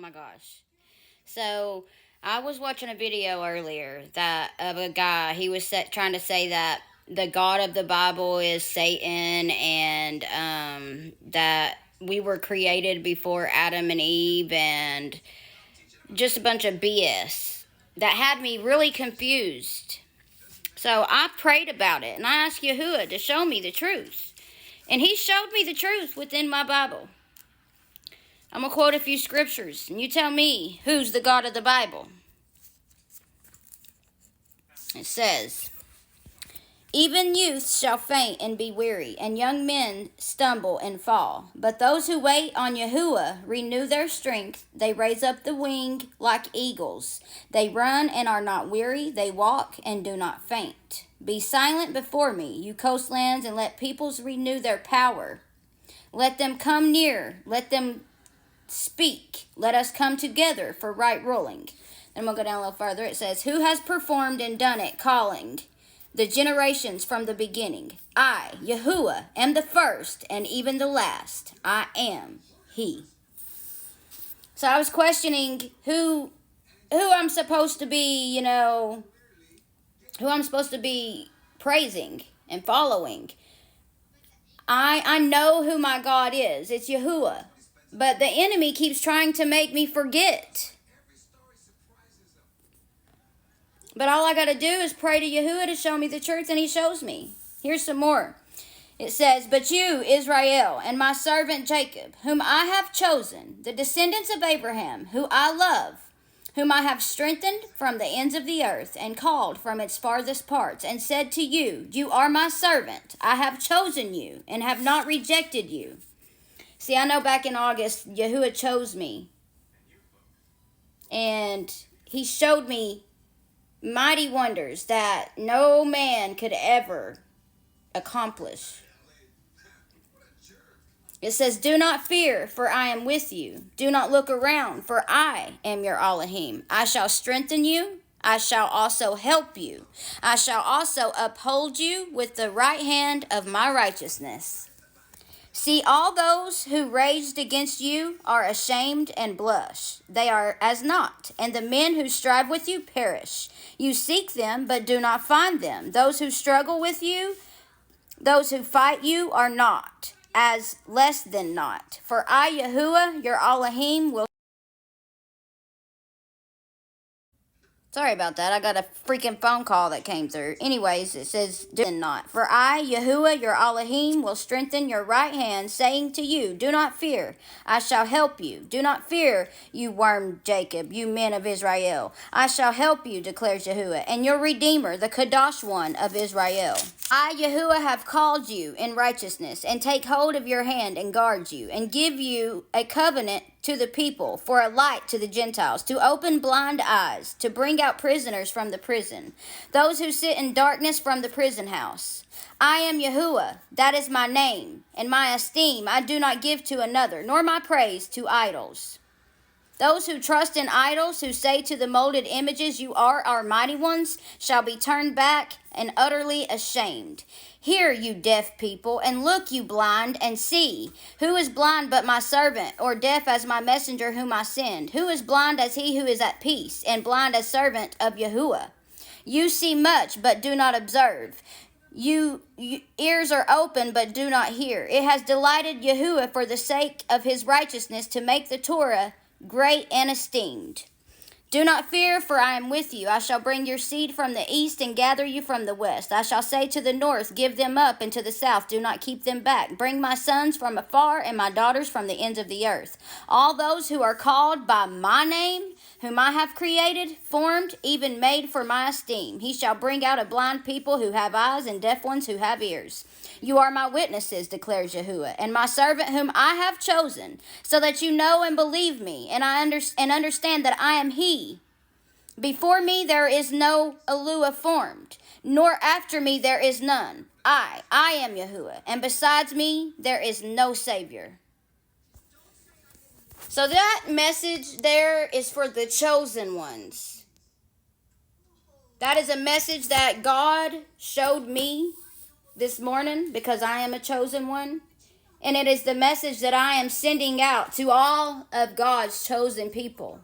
my gosh. So I was watching a video earlier that of a guy. He was trying to say that the God of the Bible is Satan, and that we were created before Adam and Eve, and just a bunch of BS that had me really confused. So I prayed about it, and I asked Yahuwah to show me the truth. And he showed me the truth within my Bible. I'm going to quote a few scriptures, and you tell me who's the God of the Bible. It says, even youths shall faint and be weary, and young men stumble and fall. But those who wait on Yahuwah renew their strength. They raise up the wing like eagles. They run and are not weary. They walk and do not faint. Be silent before me, you coastlands, and let peoples renew their power. Let them come near. Let them speak. Let us come together for right ruling. Then we'll go down a little further. It says, who has performed and done it, calling the generations from the beginning? I, Yahuwah, am the first and even the last. I am He. So I was questioning who I'm supposed to be, who I'm supposed to be praising and following. I know who my God is. It's Yahuwah. But the enemy keeps trying to make me forget. But all I got to do is pray to Yahuwah to show me the truth, and He shows me. Here's some more. It says, but you, Israel, and my servant Jacob, whom I have chosen, the descendants of Abraham, who I love, whom I have strengthened from the ends of the earth, and called from its farthest parts, and said to you, you are my servant. I have chosen you, and have not rejected you. See, I know back in August, Yahuwah chose me, and He showed me mighty wonders that no man could ever accomplish. It says, do not fear, for I am with you. Do not look around, for I am your Elohim. I shall strengthen you. I shall also help you. I shall also uphold you with the right hand of my righteousness. See, all those who raged against you are ashamed and blush. They are as naught, and the men who strive with you perish. You seek them, but do not find them. Those who struggle with you, those who fight you, are not, as less than naught. For I, Yahuwah, your Elohim, will... Sorry about that. I got a freaking phone call that came through. Anyways, it says, do not. For I, Yahuwah, your Elohim, will strengthen your right hand, saying to you, do not fear. I shall help you. Do not fear, you worm Jacob, you men of Israel. I shall help you, declares Yahuwah, and your Redeemer, the Kadosh one of Israel. I, Yahuwah, have called you in righteousness, and take hold of your hand and guard you, and give you a covenant to the people, for a light to the Gentiles, to open blind eyes, to bring out prisoners from the prison, those who sit in darkness from the prison house. I am Yahuwah, that is my name, and my esteem I do not give to another, nor my praise to idols. Those who trust in idols, who say to the molded images, you are our mighty ones, shall be turned back and utterly ashamed. Hear, you deaf people, and look, you blind, and see. Who is blind but my servant, or deaf as my messenger whom I send? Who is blind as he who is at peace, and blind as servant of Yahuwah? You see much, but do not observe. You ears are open, but do not hear. It has delighted Yahuwah for the sake of his righteousness to make the Torah great and esteemed. Do not fear, for I am with you. I shall bring your seed from the east and gather you from the west. I shall say to the north, give them up, and to the south, do not keep them back. Bring my sons from afar and my daughters from the ends of the earth. All those who are called by my name, whom I have created, formed, even made for my esteem. He shall bring out a blind people who have eyes, and deaf ones who have ears. You are my witnesses, declares Yahuwah, and my servant whom I have chosen, so that you know and believe me, and understand that I am He. Before me there is no Eluah formed, nor after me there is none. I am Yahuwah, and besides me there is no Savior. So that message there is for the chosen ones. That is a message that God showed me this morning, because I am a chosen one, And it is the message that I am sending out to all of God's chosen people.